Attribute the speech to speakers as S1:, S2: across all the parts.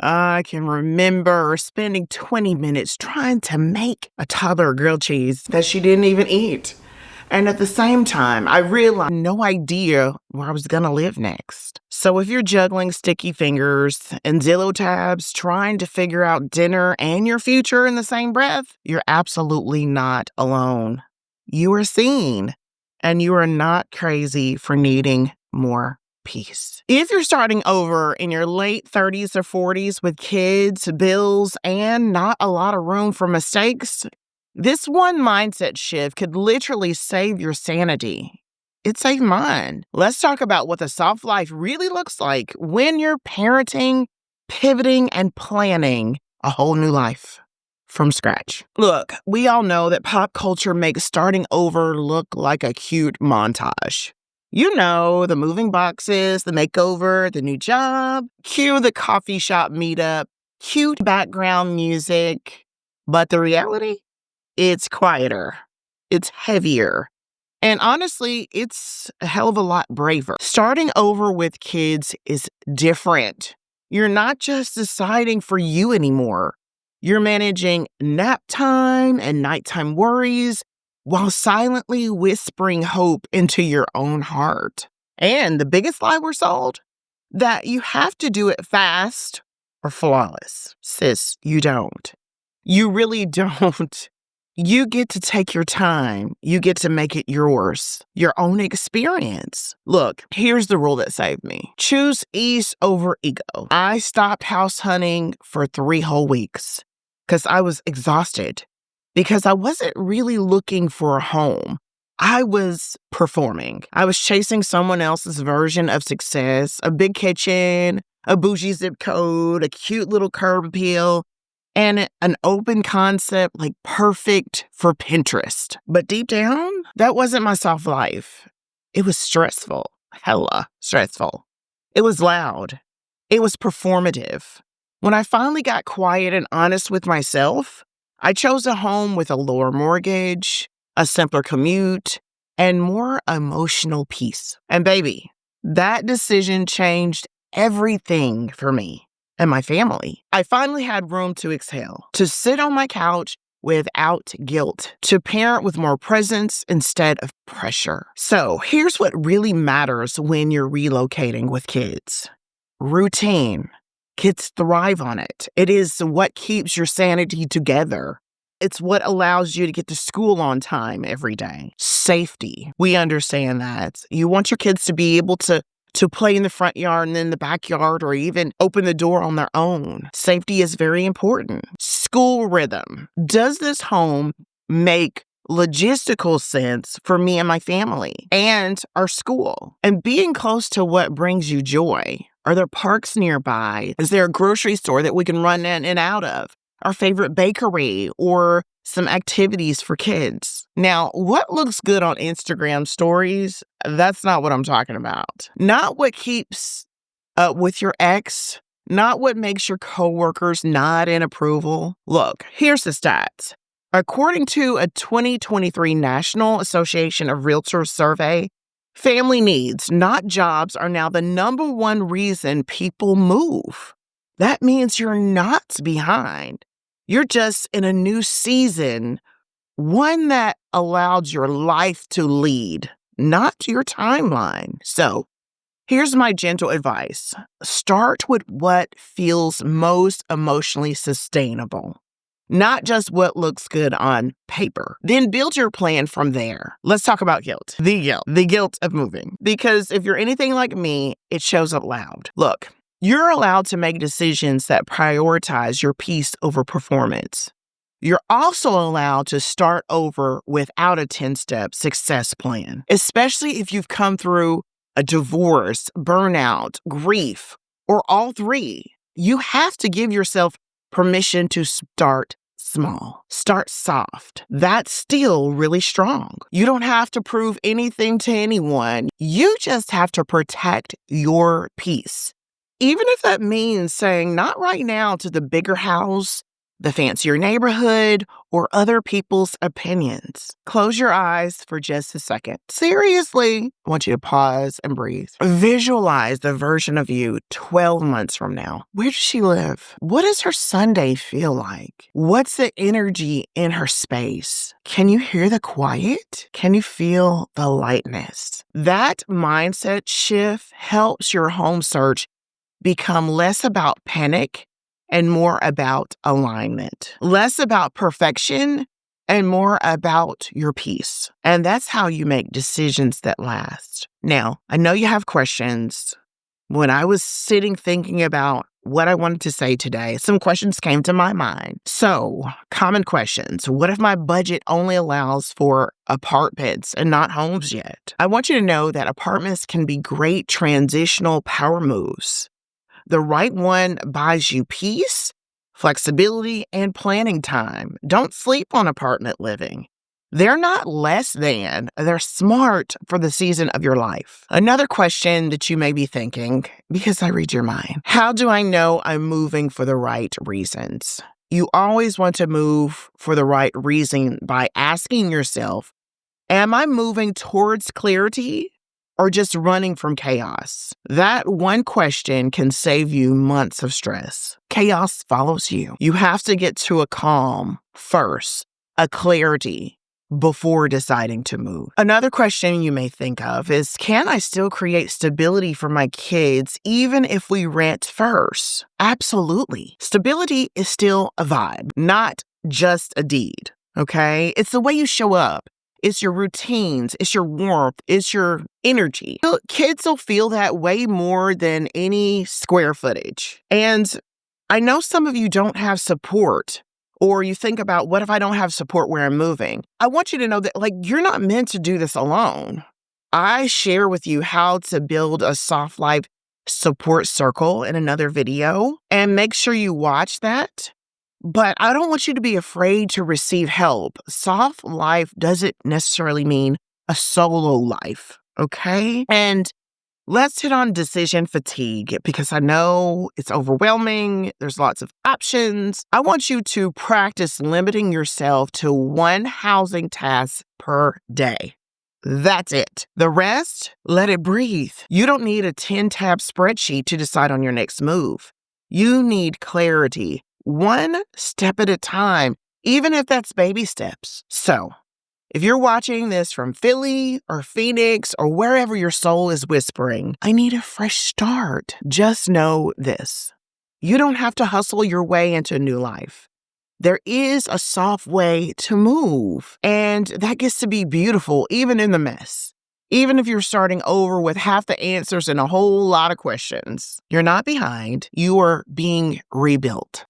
S1: I can remember spending 20 minutes trying to make a toddler grilled cheese that she didn't even eat. And at the same time, I realized no idea where I was going to live next. So if you're juggling sticky fingers and Zillow tabs, trying to figure out dinner and your future in the same breath, you're absolutely not alone. You are seen, and you are not crazy for needing more peace. If you're starting over in your late 30s or 40s with kids, bills, and not a lot of room for mistakes, this one mindset shift could literally save your sanity. It saved mine. Let's talk about what the soft life really looks like when you're parenting, pivoting, and planning a whole new life from scratch. Look, we all know that pop culture makes starting over look like a cute montage. You know, the moving boxes, the makeover, the new job, cue the coffee shop meetup, cute background music. But the reality? It's quieter, it's heavier, and honestly, it's a hell of a lot braver. Starting over with kids is different. You're not just deciding for you anymore. You're managing nap time and nighttime worries while silently whispering hope into your own heart. And the biggest lie we're sold? That you have to do it fast or flawless. Sis, you don't. You really don't. You get to take your time. You get to make it yours, your own experience. Look, here's the rule that saved me. Choose ease over ego. I stopped house hunting for 3 whole weeks because I was exhausted, because I wasn't really looking for a home. I was performing. I was chasing someone else's version of success, a big kitchen, a bougie zip code, a cute little curb appeal, and an open concept like perfect for Pinterest. But deep down, that wasn't my soft life. It was stressful, hella stressful. It was loud. It was performative. When I finally got quiet and honest with myself, I chose a home with a lower mortgage, a simpler commute, and more emotional peace. And baby, that decision changed everything for me and my family. I finally had room to exhale, to sit on my couch without guilt, to parent with more presence instead of pressure. So here's what really matters when you're relocating with kids. Routine. Kids thrive on it. It is what keeps your sanity together. It's what allows you to get to school on time every day. Safety. We understand that. You want your kids to be able to play in the front yard and in the backyard, or even open the door on their own. Safety is very important. School rhythm. Does this home make logistical sense for me and my family and our school? And being close to what brings you joy. Are there parks nearby? Is there a grocery store that we can run in and out of? Our favorite bakery, or some activities for kids. Now, what looks good on Instagram stories, that's not what I'm talking about. Not what keeps up with your ex, not what makes your coworkers nod in approval. Look, here's the stats. According to a 2023 National Association of Realtors survey, family needs, not jobs, are now the number one reason people move. That means you're not behind. You're just in a new season, one that allowed your life to lead, not your timeline. So here's my gentle advice. Start with what feels most emotionally sustainable, not just what looks good on paper. Then build your plan from there. Let's talk about guilt. The guilt of moving. Because if you're anything like me, it shows up loud. Look, you're allowed to make decisions that prioritize your peace over performance. You're also allowed to start over without a 10-step success plan, especially if you've come through a divorce, burnout, grief, or all three. You have to give yourself permission to start small. Start soft. That's still really strong. You don't have to prove anything to anyone. You just have to protect your peace. Even if that means saying not right now to the bigger house, the fancier neighborhood, or other people's opinions. Close your eyes for just a second. Seriously, I want you to pause and breathe. Visualize the version of you 12 months from now. Where does she live? What does her Sunday feel like? What's the energy in her space? Can you hear the quiet? Can you feel the lightness? That mindset shift helps your home search become less about panic and more about alignment, less about perfection and more about your peace. And that's how you make decisions that last. Now, I know you have questions. When I was sitting thinking about what I wanted to say today, some questions came to my mind. So, common questions. What if my budget only allows for apartments and not homes yet? I want you to know that apartments can be great transitional power moves. The right one buys you peace, flexibility, and planning time. Don't sleep on apartment living. They're not less than, they're smart for the season of your life. Another question that you may be thinking, because I read your mind, how do I know I'm moving for the right reasons? You always want to move for the right reason by asking yourself, am I moving towards clarity or just running from chaos? That one question can save you months of stress. Chaos follows you. You have to get to a calm first, a clarity before deciding to move. Another question you may think of is, can I still create stability for my kids even if we rent first? Absolutely. Stability is still a vibe, not just a deed, okay? It's the way you show up. It's your routines, it's your warmth, it's your energy. Kids will feel that way more than any square footage. And I know some of you don't have support, or you think about, what if I don't have support where I'm moving? I want you to know that, you're not meant to do this alone. I share with you how to build a soft life support circle in another video, and make sure you watch that. But I don't want you to be afraid to receive help. Soft life doesn't necessarily mean a solo life, okay? And let's hit on decision fatigue, because I know it's overwhelming. There's lots of options. I want you to practice limiting yourself to one housing task per day. That's it. The rest, let it breathe. You don't need a 10-tab spreadsheet to decide on your next move. You need clarity. One step at a time, even if that's baby steps. So, if you're watching this from Philly or Phoenix or wherever your soul is whispering, I need a fresh start, just know this. You don't have to hustle your way into a new life. There is a soft way to move, and that gets to be beautiful even in the mess. Even if you're starting over with half the answers and a whole lot of questions, you're not behind. You are being rebuilt.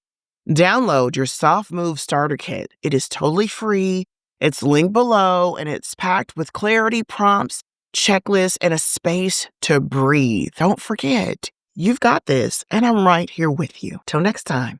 S1: Download your Soft Move Starter Kit. It is totally free. It's linked below, and it's packed with clarity prompts, checklists, and a space to breathe. Don't forget, you've got this, and I'm right here with you. Till next time.